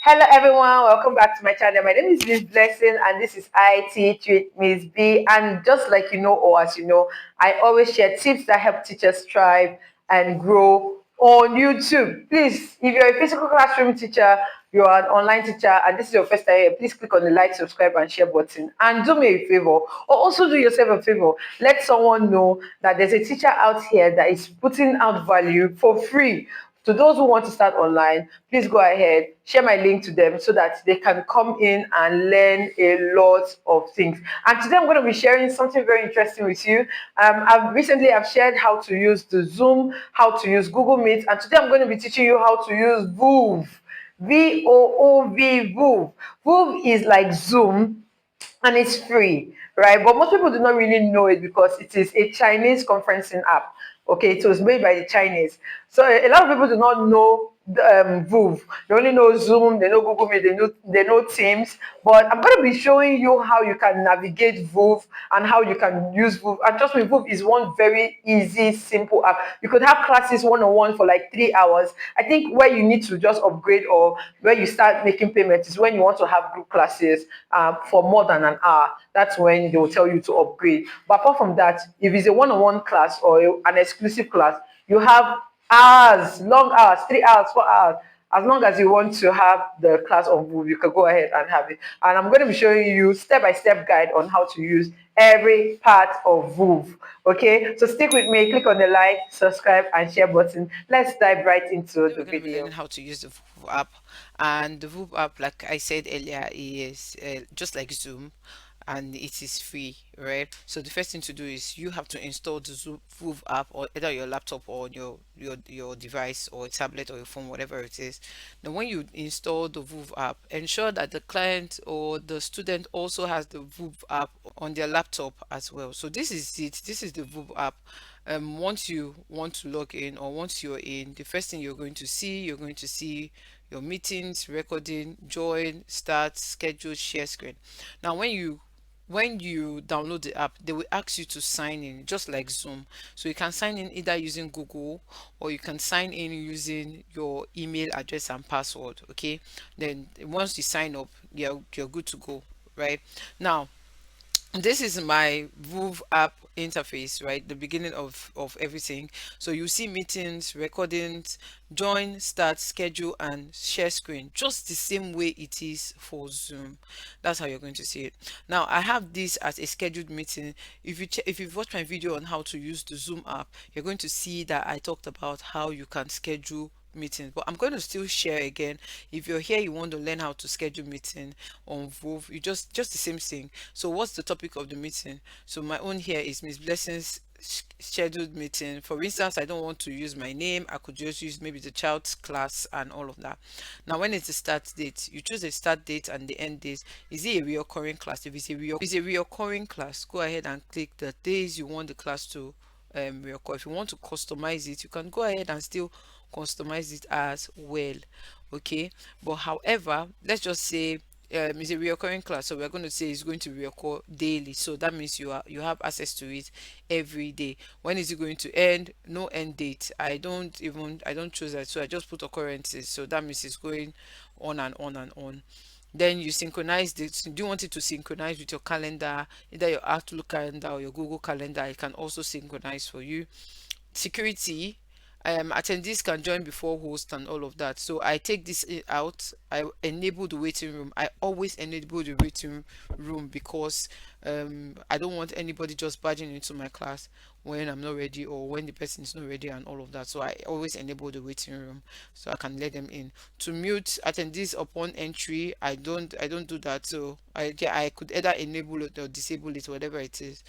Hello everyone, welcome back to my channel. My name is Miss Blessing and this is IT with Miss B. And just like you know, or as you know, I always share tips that help teachers thrive and grow on YouTube. Please, if you're a physical classroom teacher, you're an online teacher, and this is your first time here, please click on the like, subscribe, and share button. And do me a favor, or also do yourself a favor. Let someone know that there's a teacher out here that is putting out value for free. To those who want to start online, please go ahead, share my link to them so that they can come in and learn a lot of things. And today I'm going to be sharing something very interesting with you. I've shared how to use the Zoom, how to use Google Meet, and today I'm going to be teaching you how to use VOOV. VOOV, VOOV. VOOV is like Zoom, and it's free, right? But most people do not really know it because it is a Chinese conferencing app. Okay, it was made by the Chinese. So a lot of people do not know VOOV. They only know Zoom, they know Google Meet, they know Teams. But I'm going to be showing you how you can navigate VOOV and how you can use VOOV. And trust me, VOOV is one very easy, simple app. You could have classes one-on-one for like 3 hours. I think where you need to just upgrade or where you start making payments is when you want to have group classes for more than an hour. That's when they will tell you to upgrade. But apart from that, if it's a one-on-one class or an exclusive class, you have hours, long hours, 3 hours, 4 hours. As long as you want to have the class on VOOV, you can go ahead and have it. And I'm going to be showing you step-by-step guide on how to use every part of VOOV. Okay, so stick with me, click on the like, subscribe, and share button. Let's dive right into Today the we're going to be video. learning how to use the VooV app, and the VooV app, like I said earlier, is just like Zoom, and it is free, right? So the first thing to do is you have to install the Zoom VooV app or either your laptop or on your device or tablet or your phone, whatever it is. Now, when you install the VooV app, ensure that the client or the student also has the VooV app on their laptop as well. So this is it. This is the VooV app. Once you want to log in or once you're in, the first thing you're going to see your meetings, recording, join, start, schedule, share screen. Now, when you download the app, they will ask you to sign in just like Zoom. So you can sign in either using Google or you can sign in using your email address and password. Okay, then once you sign up, you're good to go, right? Now, this is my VooV app interface, right? The beginning of everything. So you see meetings, recordings, join, start, schedule, and share screen, just the same way it is for Zoom. That's how you're going to see it. Now I have this as a scheduled meeting. If you've watched my video on how to use the Zoom app, you're going to see that I talked about how you can schedule meetings, but I'm going to still share again. If you're here, you want to learn how to schedule meeting on VooV, you just the same thing. So what's the topic of the meeting? So my own here is Miss Blessing's scheduled meeting. For instance, I don't want to use my name, I could just use maybe the child's class and all of that. Now when it's the start date, you choose the start date and the end date. Is it a reoccurring class? If it's a reoccurring class, go ahead and click the days you want the class to reoccur. If you want to customize it, you can go ahead and still customize it as well. Okay, but however, let's just say it's a recurring class, so we're going to say it's going to reoccur daily. So that means you have access to it every day. When is it going to end? No end date. I don't choose that, so I just put occurrences. So that means it's going on and on and on. Then you synchronize this. Do you want it to synchronize with your calendar, either your Outlook calendar or your Google calendar? It can also synchronize for you. Security, attendees can join before host and all of that. So I take this out. I enable the waiting room. I always enable the waiting room because I don't want anybody just barging into my class when I'm not ready or when the person is not ready and all of that. So I always enable the waiting room so I can let them in. To mute attendees upon entry, I don't do that. So I could either enable it or disable it, whatever it is.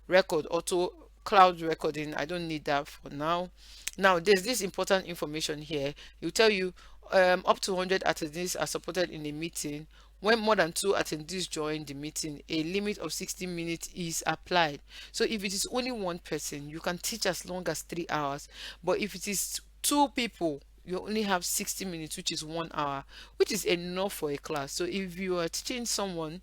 Record auto cloud recording, I don't need that for now. Now there's this important information here. It will tell you up to 100 attendees are supported in a meeting. When more than two attendees join the meeting, a limit of 60 minutes is applied. So if it is only one person, you can teach as long as 3 hours. But if it is two people, you only have 60 minutes, which is 1 hour, which is enough for a class. So if you are teaching someone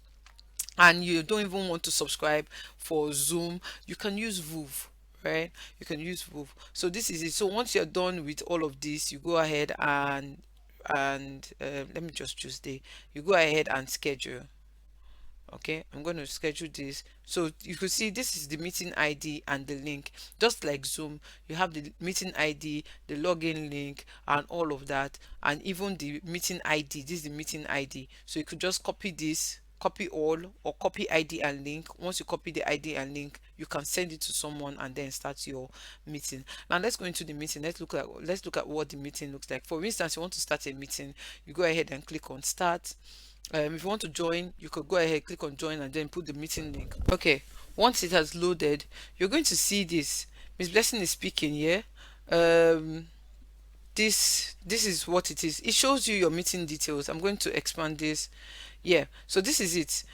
and you don't even want to subscribe for Zoom, you can use VooV, right? You can use VooV. So this is it. So once you're done with all of this, you go ahead and and let me just choose day. You go ahead and schedule. Okay, I'm going to schedule this. So you could see this is the meeting ID and the link. Just like Zoom, you have the meeting ID, the login link, and all of that, and even the meeting ID. This is the meeting ID. So you could just copy this, copy all, or copy ID and link. Once you copy the ID and link, you can send it to someone and then start your meeting. Now let's go into the meeting. Let's look at what the meeting looks like. For instance, you want to start a meeting, you go ahead and click on start. If you want to join, you could go ahead, click on join, and then put the meeting link. Okay, once it has loaded, you're going to see this. Miss Blessing is speaking here. Um, this is what it is. It shows you your meeting details. I'm going to expand this. Yeah, so this is it.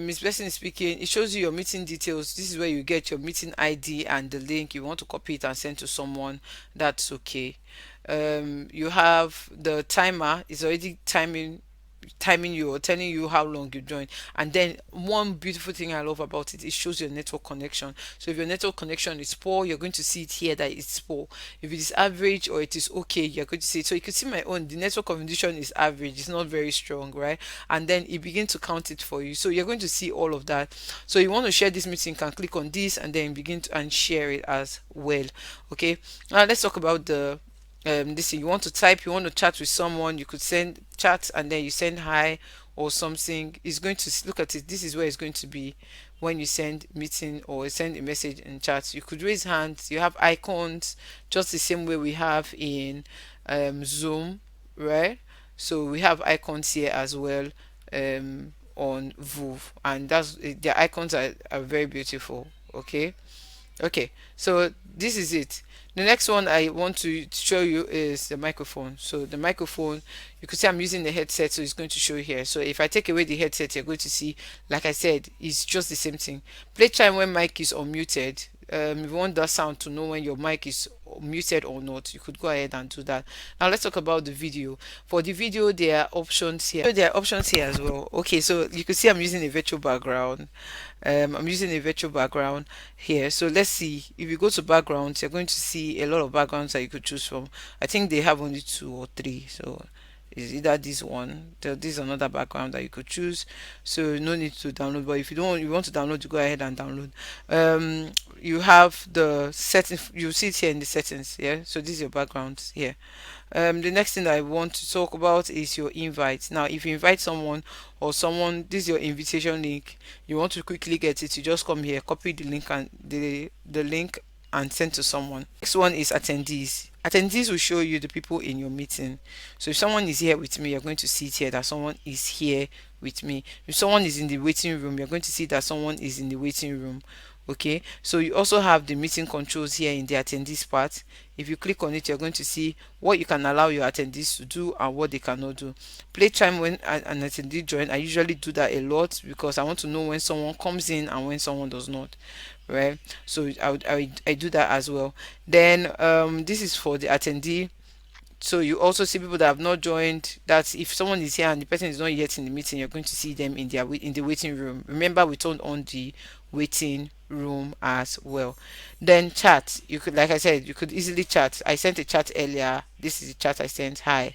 Miss Blessing is speaking. It shows you your meeting details. This is where you get your meeting ID and the link. You want to copy it and send to someone, that's okay. You have the timer is already timing you or telling you how long you join. And then one beautiful thing I love about it, it shows your network connection. So if your network connection is poor, you're going to see it here that it's poor. If it is average or it is okay, you're going to see it. So you can see my own, the network condition is average, it's not very strong, right? And then it begins to count it for you. So you're going to see all of that. So you want to share this meeting, you can click on this and then begin to and share it as well. Okay, now let's talk about the this thing. You want to type, you want to chat with someone, you could send chat and then you send hi or something. It's going to look at it. This is where it's going to be when you send meeting or send a message in chat. You could raise hands, you have icons just the same way we have in Zoom, right? So we have icons here as well on VOOV, and that's the icons are very beautiful. Okay. Okay, so this is it. The next one I want to show you is the microphone. So the microphone, you can see I'm using the headset, so it's going to show here. So if I take away the headset, you're going to see, like I said, it's just the same thing. Play chime when mic is unmuted. If you want that sound to know when your mic is muted or not, you could go ahead and do that. Now let's talk about the video. For the video, there are options here. So there are options here as well. Okay, so you can see I'm using a virtual background. I'm using a virtual background here. So let's see. If you go to backgrounds, you're going to see a lot of backgrounds that you could choose from. I think they have only two or three. So is either this one, this is another background that you could choose. So no need to download. But if you don't want, you want to download, you go ahead and download. You have the settings. You see it here in the settings. Yeah. So this is your background here. The next thing that I want to talk about is your invite. Now, if you invite someone or someone, this is your invitation link. You want to quickly get it, you just come here, copy the link and the link and send to someone. Next one is attendees. Attendees will show you the people in your meeting. So if someone is here with me, you're going to see it here that someone is here with me. If someone is in the waiting room, you're going to see that someone is in the waiting room. Okay, so you also have the meeting controls here in the attendees part. If you click on it, you're going to see what you can allow your attendees to do and what they cannot do. Play chime when an attendee join. I usually do that a lot because I want to know when someone comes in and when someone does not, right? So I do that as well. Then this is for the attendee. So you also see people that have not joined. That if someone is here and the person is not yet in the meeting, you're going to see them in in the waiting room. Remember, we turned on the waiting room as well. Then chat. You could, like I said, you could easily chat. I sent a chat earlier. This is the chat I sent. Hi,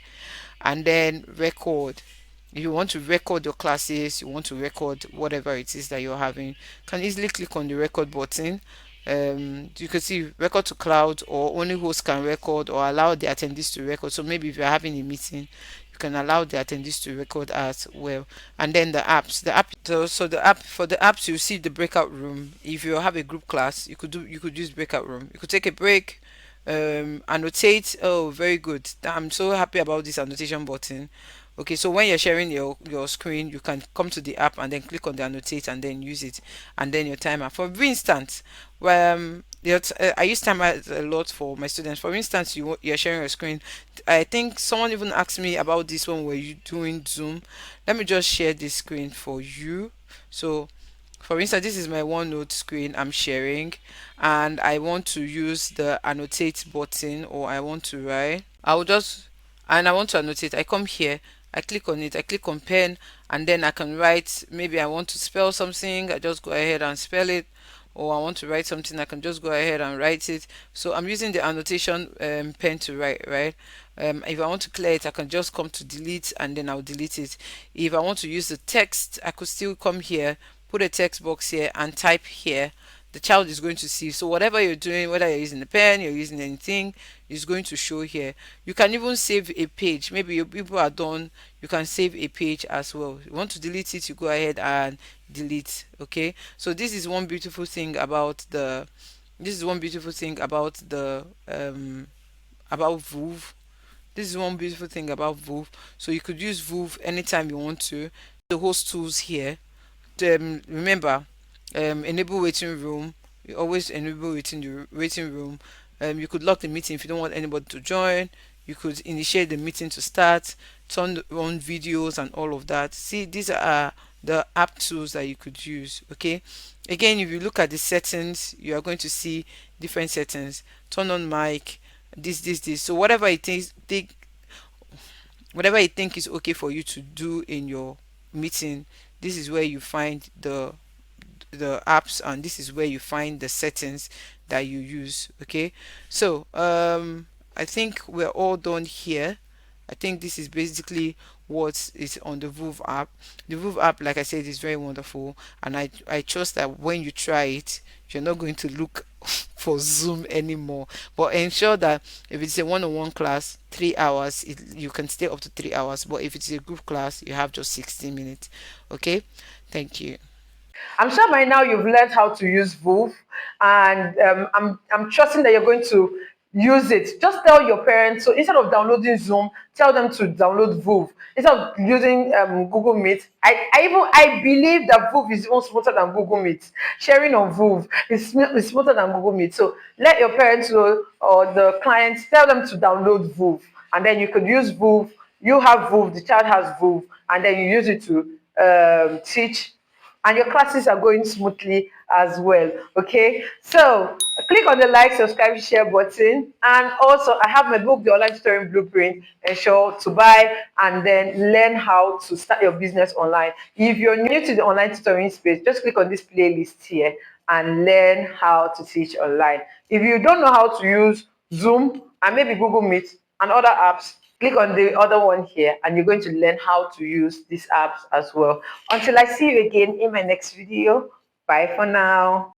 and then record. If you want to record your classes, you want to record whatever it is that you're having, you can easily click on the record button. You can see record to cloud, or only hosts can record, or allow the attendees to record. So maybe if you're having a meeting, you can allow the attendees to record as well. And then the app, so the app, for the apps, you see the breakout room. If you have a group class, you could use breakout room. You could take a break, annotate. Oh, very good. I'm so happy about this annotation button. Okay, so when you're sharing your screen, you can come to the app and then click on the annotate and then use it, and then your timer. For instance, I use timer a lot for my students. For instance, you're sharing your screen. I think someone even asked me about this one. Were you doing Zoom? Let me just share this screen for you. So for instance, this is my OneNote screen I'm sharing, and I want to use the annotate button, or I want to write. I want to annotate. I come here, I click on it, I click on pen, and then I can write. Maybe I want to spell something, I just go ahead and spell it, or I want to write something, I can just go ahead and write it. So I'm using the annotation pen to write, right? If I want to clear it, I can just come to delete and then I'll delete it. If I want to use the text, I could still come here, put a text box here and type here. The child is going to see. So whatever you're doing, whether you're using a pen, you're using anything, is going to show here. You can even save a page. Maybe your people are done, you can save a page as well. You want to delete it, you go ahead and delete. Okay, so this is one beautiful thing about the about VOOV. This is one beautiful thing about VOOV. So you could use VOOV anytime you want to. The host tools here, remember, enable waiting room. You always enable waiting room. You could lock the meeting if you don't want anybody to join. You could initiate the meeting to start, turn on videos and all of that. See, these are the app tools that you could use. Okay, again, if you look at the settings, you are going to see different settings. Turn on mic, this. So whatever you think is okay for you to do in your meeting, this is where you find the apps, and this is where you find the settings that you use. Okay, so I think we're all done here. I think this is basically what is on the VOOV app. The VOOV app, like I said, is very wonderful, and I trust that when you try it, you're not going to look for Zoom anymore. But ensure that if it's a one-on-one class, 3 hours, you can stay up to 3 hours. But if it's a group class, you have just 60 minutes. Okay, thank you. I'm sure by now you've learned how to use VOOV, and I'm trusting that you're going to use it. Just tell your parents. So instead of downloading Zoom, tell them to download VOOV. Instead of using Google Meet, I believe that VOOV is even smarter than Google Meet. Sharing on VOOV is smarter than Google Meet. So let your parents know, or the clients, tell them to download VOOV, and then you could use VOOV. You have VOOV, the child has VOOV, and then you use it to teach, and your classes are going smoothly as well. Okay, so click on the like, subscribe, share button, and also I have my book, The Online Tutoring Blueprint. Ensure to buy and then learn how to start your business online. If you're new to the online tutoring space, just click on this playlist here and learn how to teach online. If you don't know how to use Zoom and maybe Google Meet and other apps, click on the other one here and you're going to learn how to use these apps as well. Until I see you again in my next video, bye for now.